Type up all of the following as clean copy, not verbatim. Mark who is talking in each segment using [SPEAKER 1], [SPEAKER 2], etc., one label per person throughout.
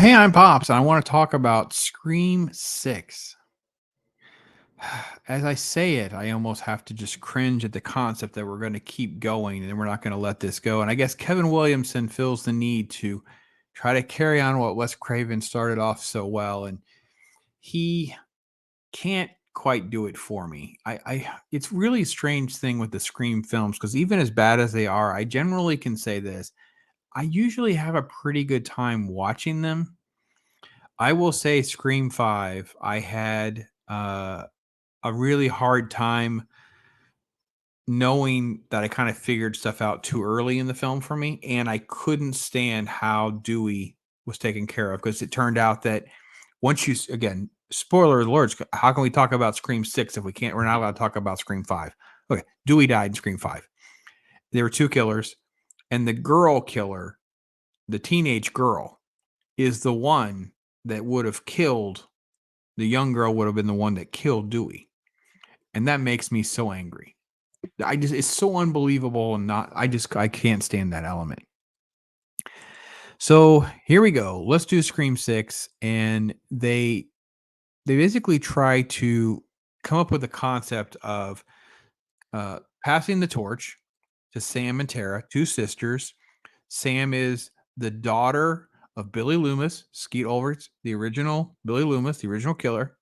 [SPEAKER 1] Hey, I'm Pops, and I want to talk about Scream 6. As I say it, I almost have to just cringe at the concept that we're going to keep going and we're not going to let this go. And I guess Kevin Williamson feels the need to try to carry on what Wes Craven started off so well. And he can't quite do it for me. It's really a strange thing with the Scream films because even as bad as they are, I generally can say this. I usually have a pretty good time watching them. I will say Scream 5, I had a really hard time knowing that I kind of figured stuff out too early in the film for me. And I couldn't stand how Dewey was taken care of because it turned out that once again, spoiler alerts, how can we talk about Scream 6 if we're not allowed to talk about Scream 5? Okay, Dewey died in Scream 5. There were two killers, and the girl killer, the teenage girl, is the one that would have killed the young girl, would have been the one that killed Dewey. And that makes me so angry. It's so unbelievable and I can't stand that element. So here we go. Let's do Scream 6. And they basically try to come up with the concept of passing the torch to Sam and Tara, two sisters. Sam is the daughter of Billy Loomis, Skeet Ulrich's, the original Billy Loomis, the original killer.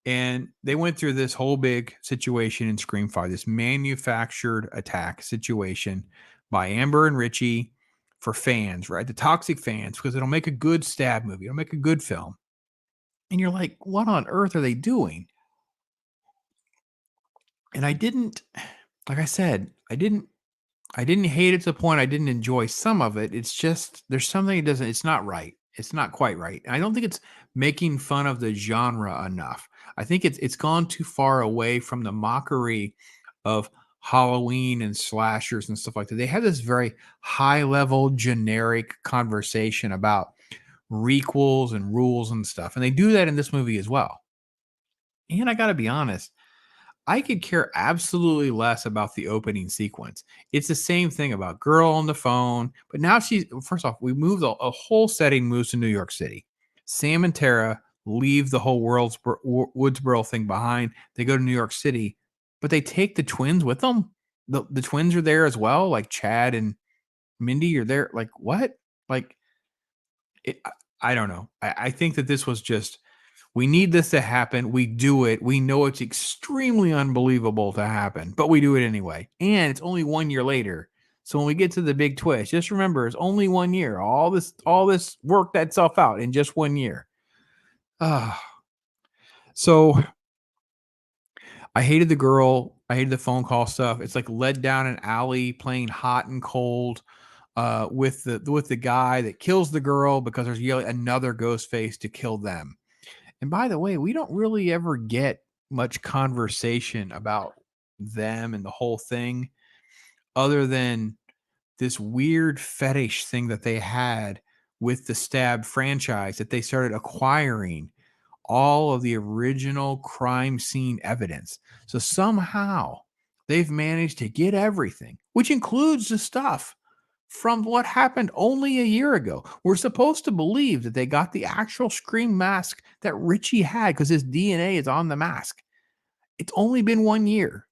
[SPEAKER 1] And they went through this whole big situation in Scream 5, this manufactured attack situation by Amber and Richie for fans, right? The toxic fans, because it'll make a good stab movie, it'll make a good film. And you're like, what on earth are they doing? And I didn't, like I said, I didn't hate it to the point I didn't enjoy some of it. It's just there's something it doesn't, it's not right. It's not quite right. And I don't think it's making fun of the genre enough. I think it's gone too far away from the mockery of Halloween and slashers and stuff like that. They have this very high level generic conversation about requels and rules and stuff. And they do that in this movie as well. And I got to be honest, I could care absolutely less about the opening sequence. It's the same thing about girl on the phone, but now first off, we moved a whole setting moves to New York City. Sam and Tara leave the whole Woodsboro thing behind. They go to New York City, but they take the twins with them. The twins are there as well, like Chad and Mindy are there. Like what? Like it, I don't know. I think that this was just we need this to happen. We do it. We know it's extremely unbelievable to happen, but we do it anyway. And it's only 1 year later. So when we get to the big twist, just remember it's only 1 year. All this worked itself out in just 1 year. So I hated the girl. I hated the phone call stuff. It's like led down an alley playing hot and cold with the guy that kills the girl because there's yelling another Ghostface to kill them. And by the way, we don't really ever get much conversation about them and the whole thing other than this weird fetish thing that they had with the Stab franchise that they started acquiring all of the original crime scene evidence. So somehow they've managed to get everything, which includes the stuff from what happened only a year ago. We're supposed to believe that they got the actual Scream mask that Richie had because his DNA is on the mask. It's only been 1 year.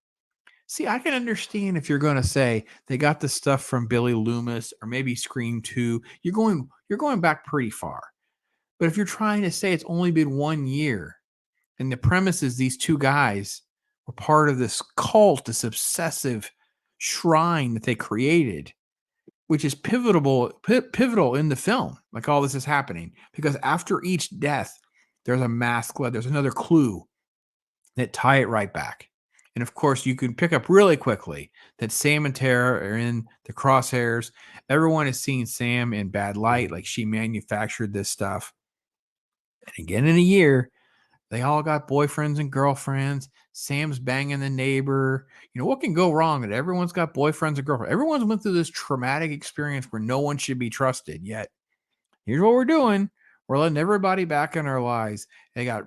[SPEAKER 1] See, I can understand if you're going to say they got the stuff from Billy Loomis or maybe Scream 2. You're going back pretty far. But if you're trying to say it's only been 1 year and the premise is these two guys were part of this cult, this obsessive shrine that they created, which is pivotal in the film. Like all this is happening because after each death, there's a mask left. There's another clue that tie it right back. And of course, you can pick up really quickly that Sam and Tara are in the crosshairs. Everyone is seeing Sam in bad light, like she manufactured this stuff. And again, in a year, they all got boyfriends and girlfriends. Sam's banging the neighbor. What can go wrong? That everyone's got boyfriends and girlfriends. Everyone's went through this traumatic experience where no one should be trusted. Yet, here's what we're doing. We're letting everybody back in our lives. They got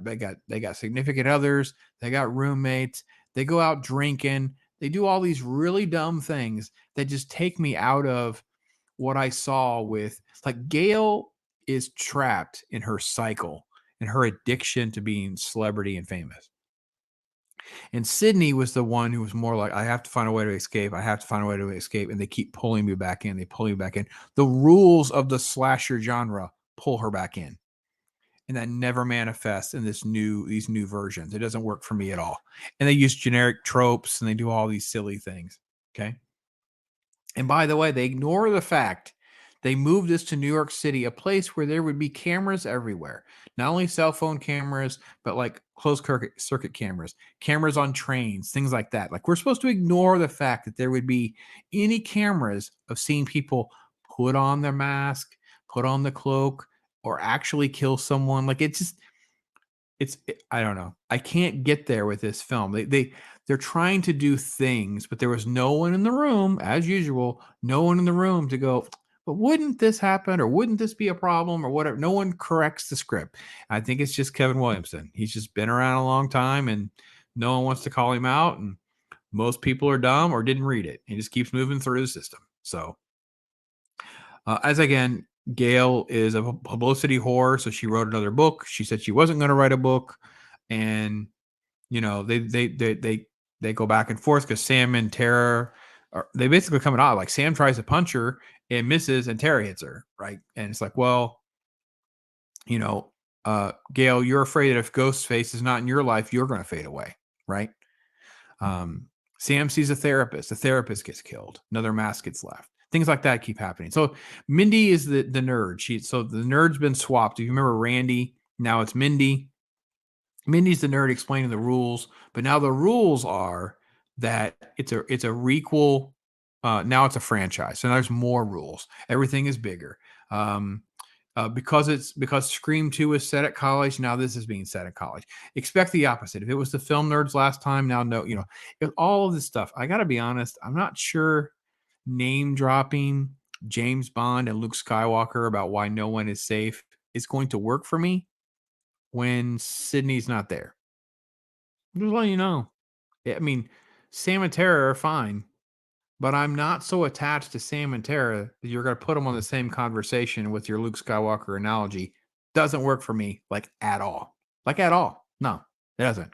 [SPEAKER 1] significant others. They got roommates. They go out drinking. They do all these really dumb things that just take me out of what I saw with like Gail is trapped in her cycle and her addiction to being celebrity and famous. And Sydney was the one who was more like, I have to find a way to escape. I have to find a way to escape. And they keep pulling me back in. They pull me back in. The rules of the slasher genre pull her back in. And that never manifests in these new versions. It doesn't work for me at all. And they use generic tropes and they do all these silly things. Okay. And by the way, they ignore the fact they moved this to New York City, a place where there would be cameras everywhere. Not only cell phone cameras, but like closed circuit cameras, cameras on trains, things like that. Like we're supposed to ignore the fact that there would be any cameras of seeing people put on their mask, put on the cloak, or actually kill someone. Like it's just I don't know. I can't get there with this film. They're trying to do things, but there was no one in the room, as usual, no one in the room to go, but wouldn't this happen or wouldn't this be a problem or whatever? No one corrects the script. I think it's just Kevin Williamson. He's just been around a long time and no one wants to call him out. And most people are dumb or didn't read it. He just keeps moving through the system. So, as again, Gail is a publicity whore, so she wrote another book. She said she wasn't going to write a book, and they go back and forth because Sam and Tara they basically come out like Sam tries to punch her and misses, and Tara hits her, right? And it's like, well, Gail, you're afraid that if Ghostface is not in your life, you're going to fade away, right? Sam sees a therapist. The therapist gets killed. Another mask gets left. Things like that keep happening. So Mindy is the nerd. So the nerd's been swapped. If you remember Randy, now it's Mindy. Mindy's the nerd explaining the rules, but now the rules are that it's a requel. Now it's a franchise, so now there's more rules. Everything is bigger. Because Scream 2 is set at college, now this is being set at college. Expect the opposite. If it was the film nerds last time, now no, all of this stuff. I got to be honest, I'm not sure name dropping James Bond and Luke Skywalker about why no one is safe is going to work for me when Sydney's not there. I'm just letting you know. I mean, Sam and Tara are fine, but I'm not so attached to Sam and Tara that you're going to put them on the same conversation with your Luke Skywalker analogy. Doesn't work for me, like at all. Like at all. No, it doesn't.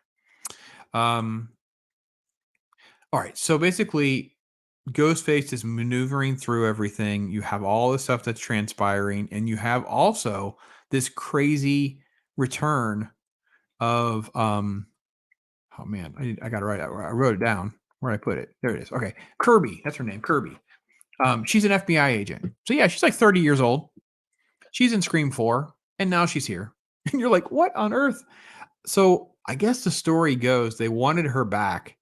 [SPEAKER 1] All right. So basically, Ghostface is maneuvering through everything. You have all the stuff that's transpiring, and you have also this crazy return of oh man, I got it right. I wrote it down. Where did I put it? There it is. Okay. Kirby. That's her name. Kirby. She's an FBI agent. So yeah, she's like 30 years old. She's in Scream 4, and now she's here. And you're like, what on earth? So I guess the story goes they wanted her back,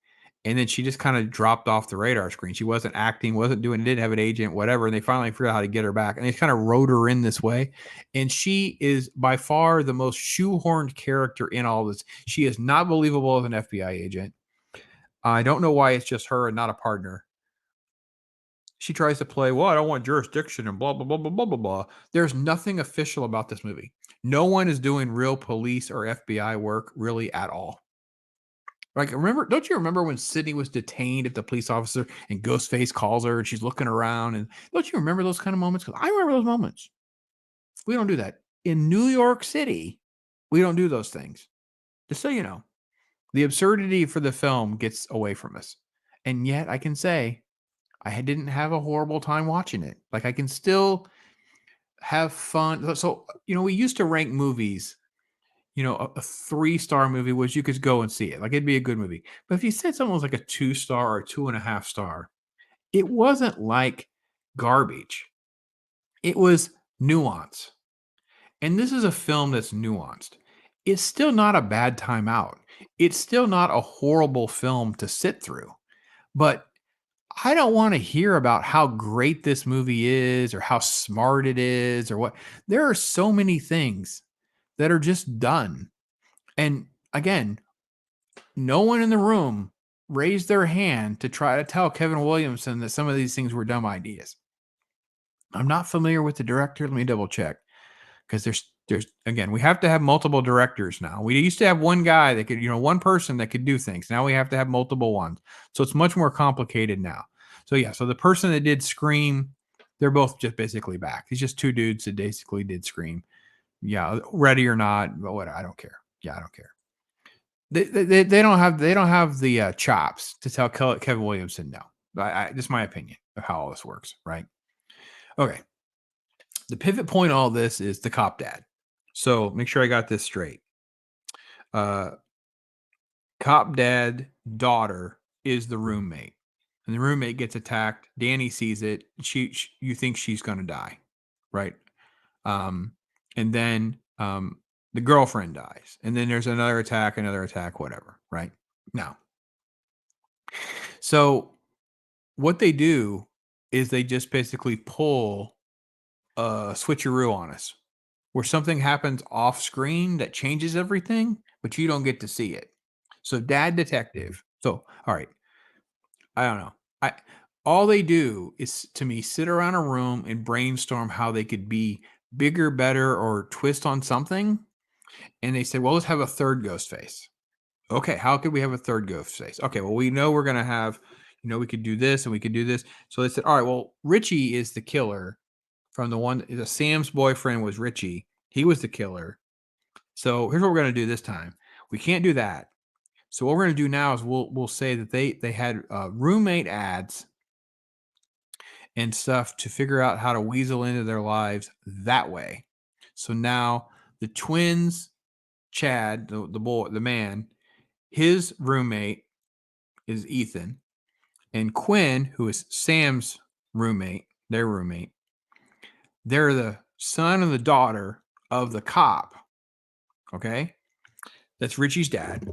[SPEAKER 1] and then she just kind of dropped off the radar screen. She wasn't acting, didn't have an agent, whatever. And they finally figured out how to get her back, and they kind of wrote her in this way. And she is by far the most shoehorned character in all this. She is not believable as an FBI agent. I don't know why it's just her and not a partner. She tries to play, well, I don't want jurisdiction and blah, blah, blah, blah, blah, blah, blah. There's nothing official about this movie. No one is doing real police or FBI work really at all. Like, don't you remember when Sydney was detained at the police officer and Ghostface calls her and she's looking around? And don't you remember those kind of moments? Because I remember those moments. We don't do that. In New York City, we don't do those things. Just so you know, the absurdity for the film gets away from us. And yet I can say, I didn't have a horrible time watching it. Like I can still have fun. So, we used to rank movies, a 3-star movie was you could go and see it. Like it'd be a good movie. But if you said something was like a 2-star or 2.5-star, it wasn't like garbage. It was nuance. And this is a film that's nuanced. It's still not a bad time out. It's still not a horrible film to sit through. But I don't want to hear about how great this movie is or how smart it is or what. There are so many things that are just done. And again, no one in the room raised their hand to try to tell Kevin Williamson that some of these things were dumb ideas. I'm not familiar with the director. Let me double check. Because there's again, we have to have multiple directors now. We used to have one guy that could, one person that could do things. Now we have to have multiple ones. So it's much more complicated now. So yeah, so the person that did Scream They're both just basically back. He's just two dudes that basically did Scream. Yeah, ready or not, but what I don't care. Yeah, I don't care. They don't have the chops to tell Kevin Williamson no. Just my opinion of how all this works, right? Okay. The pivot point of all this is the cop dad. So make sure I got this straight. Uh, cop dad daughter is the roommate, and the roommate gets attacked. Danny sees it. You think she's gonna die, right? Um, and then the girlfriend dies, and then there's another attack, whatever, right? Now, so what they do is they just basically pull a switcheroo on us, where something happens off screen that changes everything, but you don't get to see it. So, dad detective. So, all right, I don't know. I all they do is to me sit around a room and brainstorm how they could be bigger, better, or twist on something. And they said, well, let's have a third ghost face. Okay, how could we have a third ghost face? Okay, well, we know we're gonna have, we could do this and we could do this. So they said, all right, well, Richie is the killer from the Sam's boyfriend was Richie. He was the killer. So here's what we're gonna do this time. We can't do that. So what we're gonna do now is we'll say that they had roommate ads and stuff to figure out how to weasel into their lives that way. So now the twins, Chad, the boy, the man, his roommate is Ethan, and Quinn, who is Sam's roommate, their roommate, they're the son and the daughter of the cop. Okay. That's Richie's dad.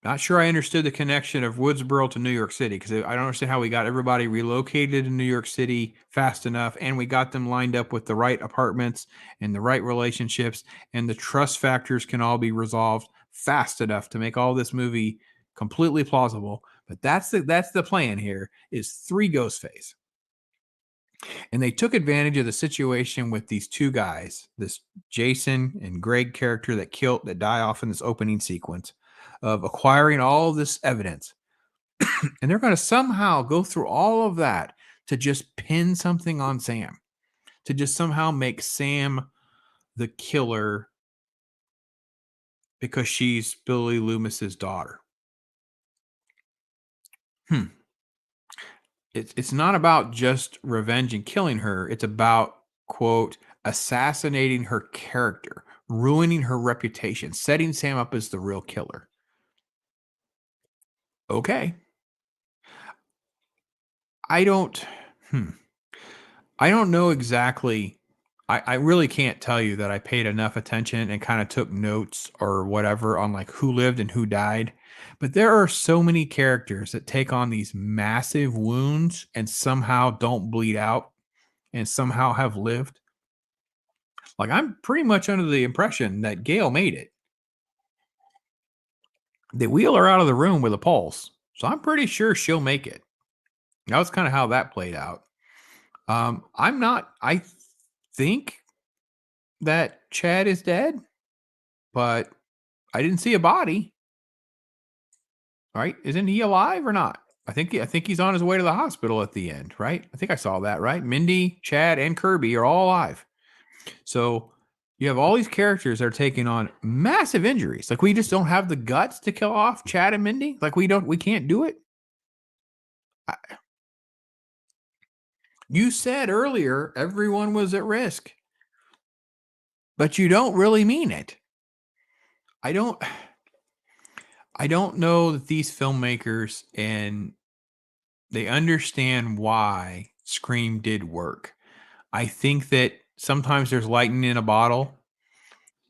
[SPEAKER 1] Not sure I understood the connection of Woodsboro to New York City because I don't understand how we got everybody relocated in New York City fast enough and we got them lined up with the right apartments and the right relationships and the trust factors can all be resolved fast enough to make all this movie completely plausible. But that's the plan here is 3 Ghostface. And they took advantage of the situation with these two guys, this Jason and Greg character that die off in this opening sequence of acquiring all of this evidence. And they're going to somehow go through all of that to just pin something on Sam, to just somehow make Sam the killer because she's Billy Loomis's daughter. It's not about just revenge and killing her. It's about, quote, assassinating her character, ruining her reputation, setting Sam up as the real killer. Okay. I don't hmm. I don't know exactly. I really can't tell you that I paid enough attention and kind of took notes or whatever on like who lived and who died. But there are so many characters that take on these massive wounds and somehow don't bleed out and somehow have lived. Like I'm pretty much under the impression that Gail made it. They wheel her out of the room with a pulse. So I'm pretty sure she'll make it. That was kind of how that played out. I'm not, I think that Chad is dead, but I didn't see a body. Right? Isn't he alive or not? I think he's on his way to the hospital at the end, right? I think I saw that, right? Mindy, Chad, and Kirby are all alive. So you have all these characters that are taking on massive injuries. Like we just don't have the guts to kill off Chad and Mindy. Like we can't do it. You said earlier everyone was at risk, but you don't really mean it. I don't know that these filmmakers and they understand why Scream did work. I think that sometimes there's lightning in a bottle.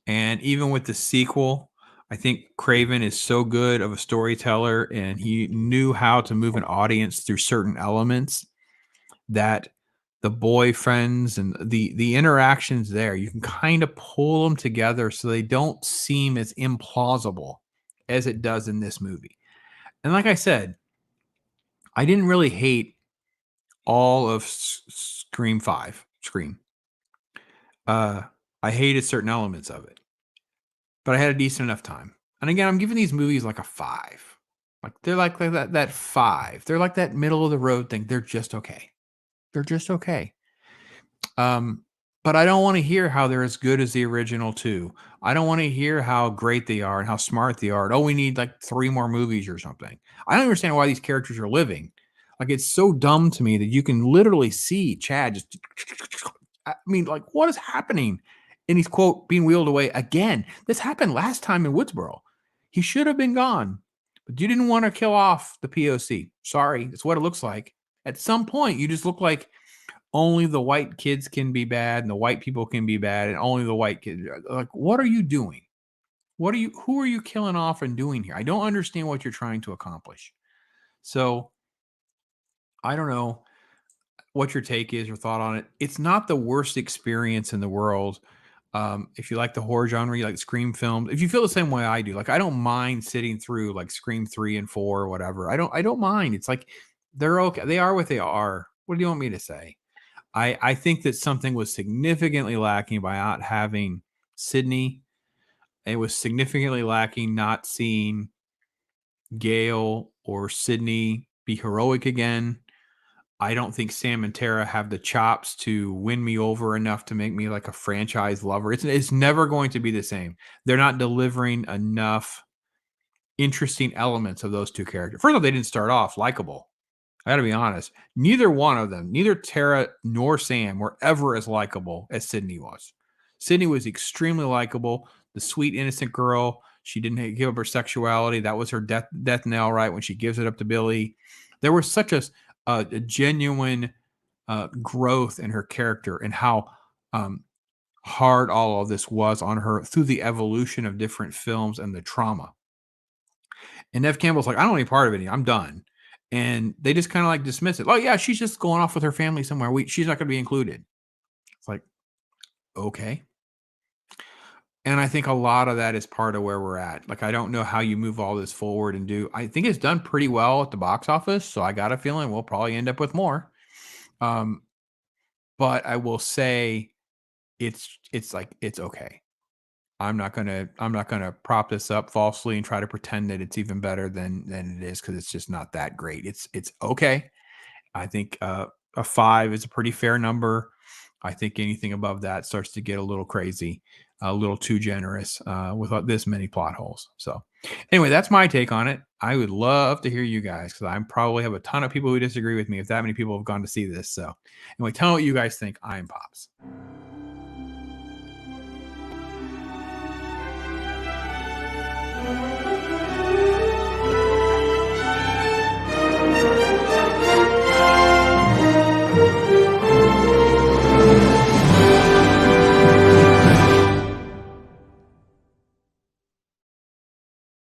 [SPEAKER 1] And even with the sequel, I think Craven is so good of a storyteller and he knew how to move an audience through certain elements that the boyfriends and the interactions there, you can kind of pull them together so they don't seem as implausible as it does in this movie. And like I said, I didn't really hate all of Scream 5, Scream. I hated certain elements of it, but I had a decent enough time. And again, I'm giving these movies like a 5. Like they're like that 5. They're like that middle of the road thing. They're just okay. They're just okay. Um, but I don't want to hear how they're as good as the original two. I don't want to hear how great they are and how smart they are. And, oh, we need like 3 more movies or something. I don't understand why these characters are living. Like it's so dumb to me that you can literally see Chad just. I mean, like, what is happening? And he's quote being wheeled away again. This happened last time in Woodsboro. He should have been gone, but you didn't want to kill off the POC. Sorry, it's what it looks like. At some point, you just look like only the white kids can be bad and the white people can be bad and only the white kids. Like, what are you doing? Who are you killing off and doing here? I don't understand what you're trying to accomplish. So I don't know what your take is or thought on it. It's not the worst experience in the world. If you like the horror genre, you like Scream films. If you feel the same way I do, like I don't mind sitting through like Scream 3 and 4 or whatever. I don't mind. It's like they're okay. They are what they are. What do you want me to say? I think that something was significantly lacking by not having Sydney. It was significantly lacking not seeing Gail or Sydney be heroic again. I don't think Sam and Tara have the chops to win me over enough to make me like a franchise lover. It's never going to be the same. They're not delivering enough interesting elements of those two characters. First of all, they didn't start off likable. I got to be honest. Neither one of them, neither Tara nor Sam, were ever as likable as Sydney was. Sydney was extremely likable, the sweet, innocent girl. She didn't give up her sexuality. That was her death knell, right? When she gives it up to Billy. There was such a genuine growth in her character and how um, hard all of this was on her through the evolution of different films and the trauma. And Nev Campbell's like, I don't want any part of it. I'm done. And they just kind of like dismiss it. Oh, yeah, she's just going off with her family somewhere. She's not going to be included. It's like, okay. And I think a lot of that is part of where we're at. Like, I don't know how you move all this forward and do. I think it's done pretty well at the box office. So I got a feeling we'll probably end up with more. Um, but I will say it's like it's okay. I'm not gonna prop this up falsely and try to pretend that it's even better than it is because it's just not that great. It's okay. I think a 5 is a pretty fair number. I think anything above that starts to get a little crazy, a little too generous with this many plot holes. So, anyway, that's my take on it. I would love to hear you guys because I probably have a ton of people who disagree with me if that many people have gone to see this. So, anyway, tell me what you guys think. I'm Pops.